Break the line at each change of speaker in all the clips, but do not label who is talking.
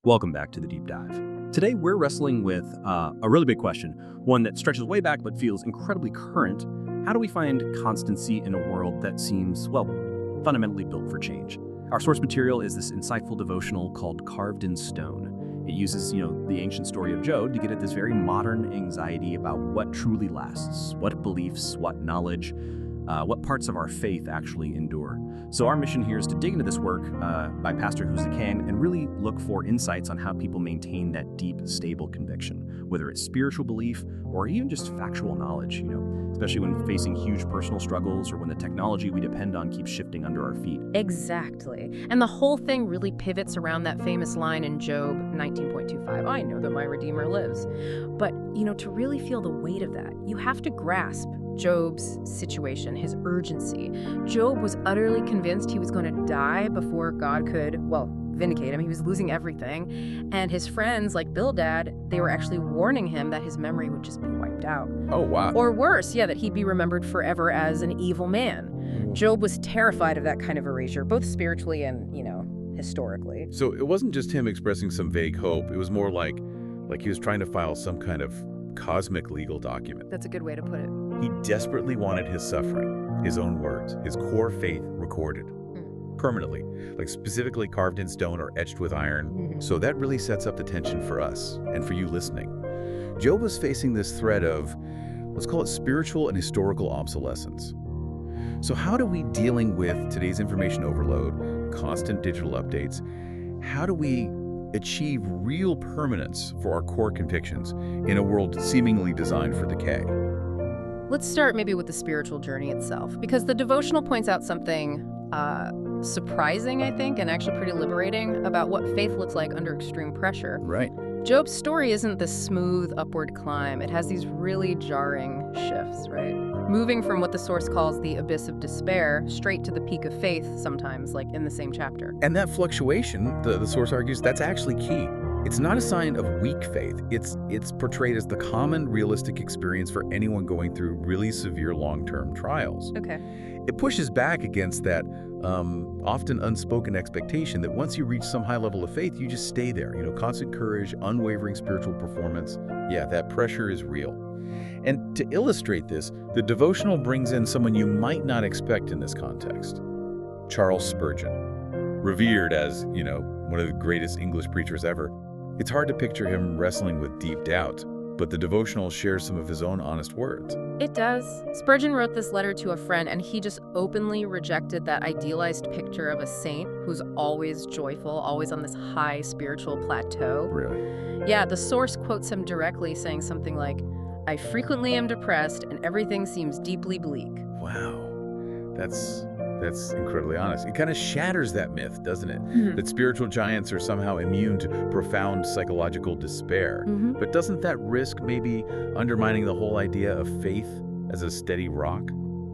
Welcome back to the Deep Dive. Today, we're wrestling with a really big question, one that stretches way back but feels incredibly current. How do we find constancy in a world that seems, well, fundamentally built for change? Our source material is this insightful devotional called Carved in Stone. It uses, the ancient story of Job to get at this very modern anxiety about what truly lasts, what beliefs, what knowledge, what parts of our faith actually endure. So our mission here is to dig into this work by Pastor Who's the King and really look for insights on how people maintain that deep, stable conviction, whether it's spiritual belief or even just factual knowledge, especially when facing huge personal struggles or when the technology we depend on keeps shifting under our feet.
Exactly. And the whole thing really pivots around that famous line in Job 19.25, I know that my Redeemer lives. But, to really feel the weight of that, you have to grasp Job's situation, his urgency. Job was utterly convinced he was going to die before God could, vindicate him. He was losing everything. And his friends, like Bildad, they were actually warning him that his memory would just be wiped out.
Oh, wow.
Or worse, that he'd be remembered forever as an evil man. Job was terrified of that kind of erasure, both spiritually and, historically.
So it wasn't just him expressing some vague hope. It was more like he was trying to file some kind of cosmic legal document.
That's a good way to put it.
He desperately wanted his suffering, his own words, his core faith recorded permanently, like specifically carved in stone or etched with iron. So that really sets up the tension for us and for you listening. Job was facing this threat of, let's call it spiritual and historical obsolescence. So how do we, dealing with today's information overload, constant digital updates, how do we achieve real permanence for our core convictions in a world seemingly designed for decay?
Let's start maybe with the spiritual journey itself, because the devotional points out something surprising, I think, and actually pretty liberating about what faith looks like under extreme pressure.
Right.
Job's story isn't this smooth upward climb. It has these really jarring shifts, right? Moving from what the source calls the abyss of despair straight to the peak of faith sometimes, like in the same chapter.
And that fluctuation, the source argues, that's actually key. It's not a sign of weak faith. It's portrayed as the common realistic experience for anyone going through really severe long-term trials.
Okay.
It pushes back against that often unspoken expectation that once you reach some high level of faith, you just stay there. Constant courage, unwavering spiritual performance. Yeah, that pressure is real. And to illustrate this, the devotional brings in someone you might not expect in this context. Charles Spurgeon, revered as, one of the greatest English preachers ever. It's hard to picture him wrestling with deep doubt, but the devotional shares some of his own honest words.
It does. Spurgeon wrote this letter to a friend, and he just openly rejected that idealized picture of a saint who's always joyful, always on this high spiritual plateau.
Really?
Yeah, the source quotes him directly saying something like, I frequently am depressed and everything seems deeply bleak.
Wow. That's incredibly honest. It kind of shatters that myth, doesn't it? That spiritual giants are somehow immune to profound psychological despair. But doesn't that risk maybe undermining the whole idea of faith as a steady rock?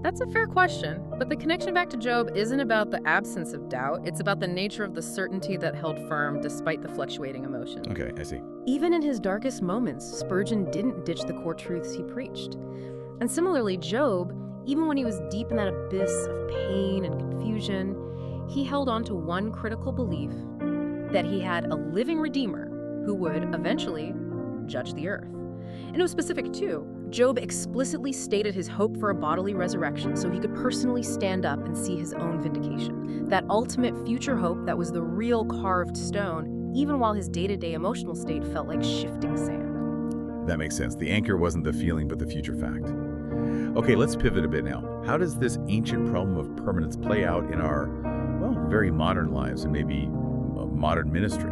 That's a fair question, but the connection back to Job isn't about the absence of doubt. It's about the nature of the certainty that held firm despite the fluctuating emotions.
Okay, I see.
Even in his darkest moments, Spurgeon didn't ditch the core truths he preached. And similarly, Job, even when he was deep in that abyss of pain and confusion, he held on to one critical belief, that he had a living Redeemer who would eventually judge the earth. And it was specific too. Job explicitly stated his hope for a bodily resurrection so he could personally stand up and see his own vindication. That ultimate future hope that was the real carved stone, even while his day-to-day emotional state felt like shifting sand.
That makes sense. The anchor wasn't the feeling, but the future fact. Okay, let's pivot a bit now. How does this ancient problem of permanence play out in our, very modern lives and maybe modern ministry?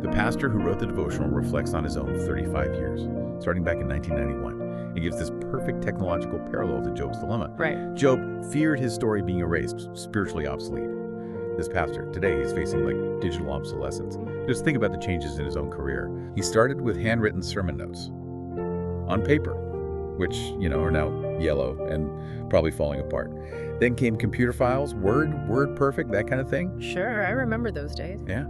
The pastor who wrote the devotional reflects on his own 35 years, starting back in 1991. He gives this perfect technological parallel to Job's dilemma.
Right.
Job feared his story being erased, spiritually obsolete. This pastor, today, he's facing digital obsolescence. Just think about the changes in his own career. He started with handwritten sermon notes on paper, which, are now yellow and probably falling apart. Then came computer files, Word perfect, that kind of thing.
Sure, I remember those days.
Yeah.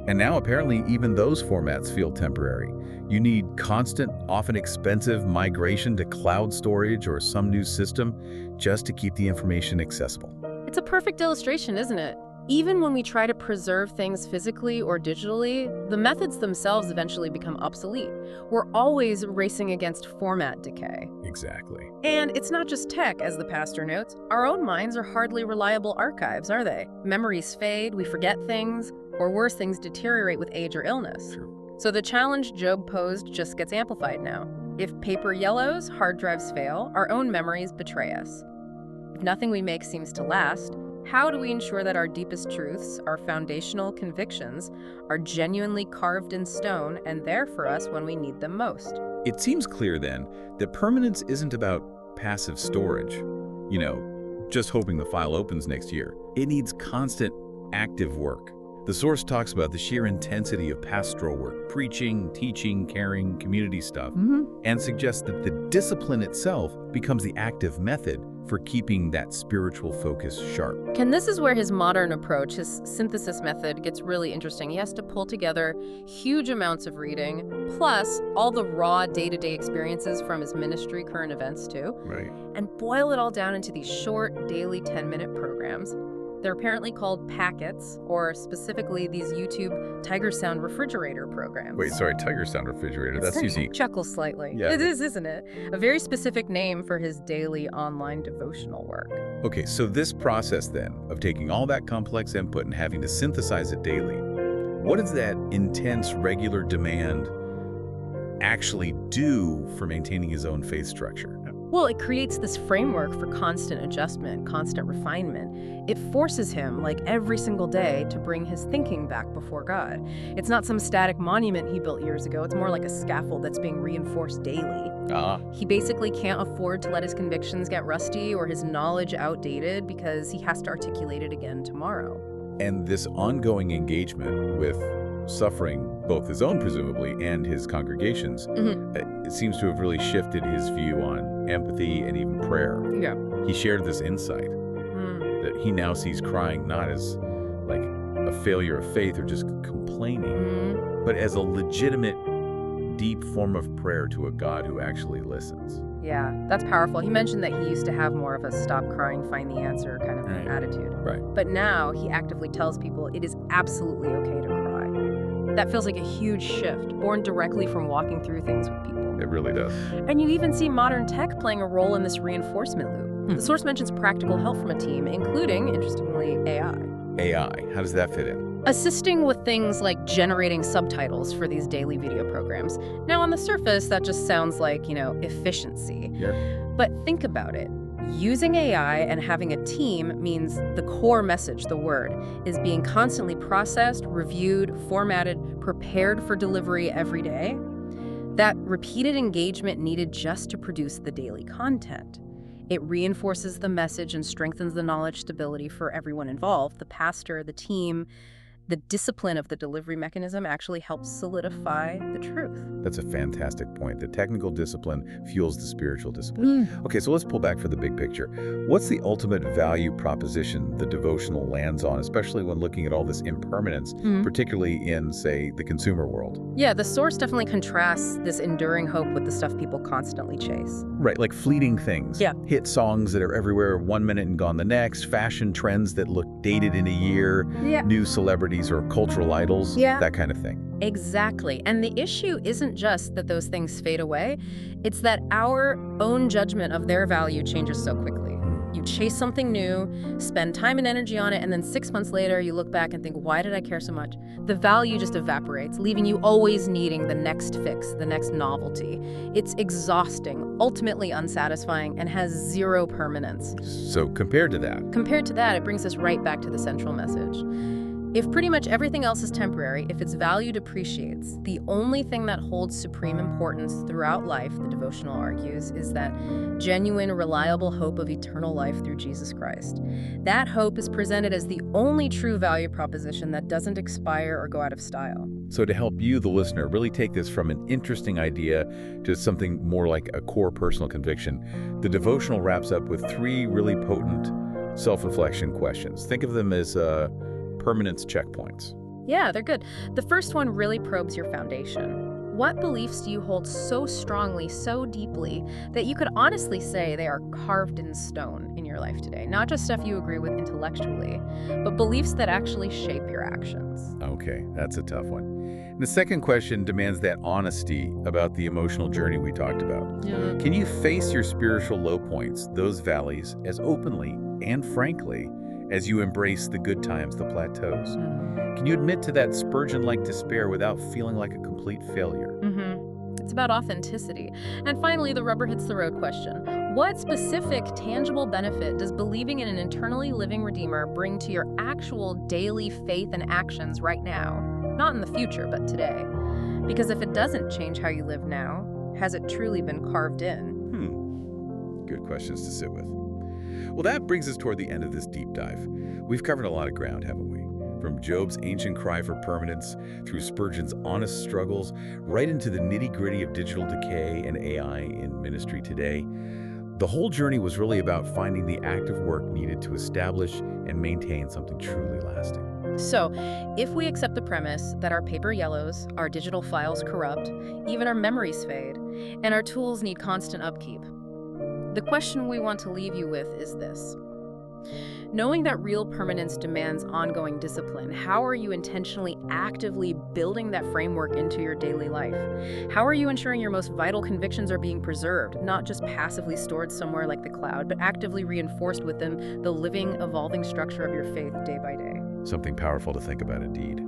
And now apparently even those formats feel temporary. You need constant, often expensive migration to cloud storage or some new system just to keep the information accessible.
It's a perfect illustration, isn't it? Even when we try to preserve things physically or digitally, the methods themselves eventually become obsolete. We're always racing against format decay.
Exactly.
And it's not just tech, as the pastor notes. Our own minds are hardly reliable archives, are they? Memories fade, we forget things, or worse, things deteriorate with age or illness.
Sure.
So the challenge Job posed just gets amplified now. If paper yellows, hard drives fail, our own memories betray us. If nothing we make seems to last, how do we ensure that our deepest truths, our foundational convictions, are genuinely carved in stone and there for us when we need them most?
It seems clear then that permanence isn't about passive storage, just hoping the file opens next year. It needs constant, active work. The source talks about the sheer intensity of pastoral work, preaching, teaching, caring, community stuff, and suggests that the discipline itself becomes the active method for keeping that spiritual focus sharp.
Ken, this is where his modern approach, his synthesis method, gets really interesting. He has to pull together huge amounts of reading, plus all the raw day-to-day experiences from his ministry, current events too,
Right.
and boil it all down into these short, daily 10-minute programs. They're apparently called packets, or specifically these YouTube Tiger Sound refrigerator programs.
Wait, sorry, Tiger Sound refrigerator. That's unique.
Chuckles slightly.
Yeah.
It is, isn't it? A very specific name for his daily online devotional work.
Okay, so this process then of taking all that complex input and having to synthesize it daily, what does that intense, regular demand actually do for maintaining his own faith structure?
Well, it creates this framework for constant adjustment, constant refinement. It forces him, like every single day, to bring his thinking back before God. It's not some static monument he built years ago. It's more like a scaffold that's being reinforced daily. He basically can't afford to let his convictions get rusty or his knowledge outdated because he has to articulate it again tomorrow.
And this ongoing engagement with suffering, both his own presumably and his congregations, it seems to have really shifted his view on empathy and even prayer.
Yeah.
He shared this insight that he now sees crying not as like a failure of faith or just complaining, but as a legitimate, deep form of prayer to a God who actually listens.
Yeah, that's powerful. He mentioned that he used to have more of a stop crying, find the answer kind of attitude.
Right.
But now he actively tells people it is absolutely okay to cry. That feels like a huge shift, born directly from walking through things with people.
It really does.
And you even see modern tech playing a role in this reinforcement loop. The source mentions practical help from a team, including, interestingly, AI.
AI, how does that fit in?
Assisting with things like generating subtitles for these daily video programs. Now, on the surface, that just sounds like, efficiency.
Yep.
But think about it. Using AI and having a team means the core message, the word, is being constantly processed, reviewed, formatted, prepared for delivery every day. That repeated engagement needed just to produce the daily content. It reinforces the message and strengthens the knowledge stability for everyone involved. The pastor, the team, the discipline of the delivery mechanism actually helps solidify the truth.
That's a fantastic point. The technical discipline fuels the spiritual discipline. Okay, so let's pull back for the big picture. What's the ultimate value proposition the devotional lands on, especially when looking at all this impermanence, particularly in, say, the consumer world?
Yeah, the source definitely contrasts this enduring hope with the stuff people constantly chase.
Right, like fleeting things.
Yeah.
Hit songs that are everywhere 1 minute and gone the next, fashion trends that look dated in a year, new celebrities or cultural idols, that kind of thing.
Exactly. And the issue isn't just that those things fade away, it's that our own judgment of their value changes so quickly. You chase something new, spend time and energy on it, and then 6 months later you look back and think, why did I care so much? The value just evaporates, leaving you always needing the next fix, the next novelty. It's exhausting, ultimately unsatisfying, and has zero permanence.
So compared to that,
It brings us right back to the central message. If pretty much everything else is temporary, if its value depreciates, the only thing that holds supreme importance throughout life, the devotional argues, is that genuine, reliable hope of eternal life through Jesus Christ. That hope is presented as the only true value proposition that doesn't expire or go out of style.
So to help you, the listener, really take this from an interesting idea to something more like a core personal conviction, the devotional wraps up with 3 really potent self-reflection questions. Think of them as permanence checkpoints.
Yeah, they're good. The first one really probes your foundation. What beliefs do you hold so strongly, so deeply, that you could honestly say they are carved in stone in your your life today. Not just stuff you agree with intellectually, but beliefs that actually shape your actions.
Okay, that's a tough one. And the second question demands that honesty about the emotional journey we talked about.
Yeah.
Can you face your spiritual low points, those valleys, as openly and frankly as you embrace the good times, the plateaus? Can you admit to that Spurgeon-like despair without feeling like a complete failure?
It's about authenticity. And finally, the rubber hits the road question. What specific, tangible benefit does believing in an eternally living Redeemer bring to your actual daily faith and actions right now? Not in the future, but today. Because if it doesn't change how you live now, has it truly been carved in?
Good questions to sit with. Well, that brings us toward the end of this deep dive. We've covered a lot of ground, haven't we? From Job's ancient cry for permanence, through Spurgeon's honest struggles, right into the nitty-gritty of digital decay and AI in ministry today. The whole journey was really about finding the active work needed to establish and maintain something truly lasting.
So, if we accept the premise that our paper yellows, our digital files corrupt, even our memories fade, and our tools need constant upkeep, the question we want to leave you with is this. Knowing that real permanence demands ongoing discipline, how are you intentionally, actively building that framework into your daily life? How are you ensuring your most vital convictions are being preserved, not just passively stored somewhere like the cloud, but actively reinforced within the living, evolving structure of your faith day by day?
Something powerful to think about indeed.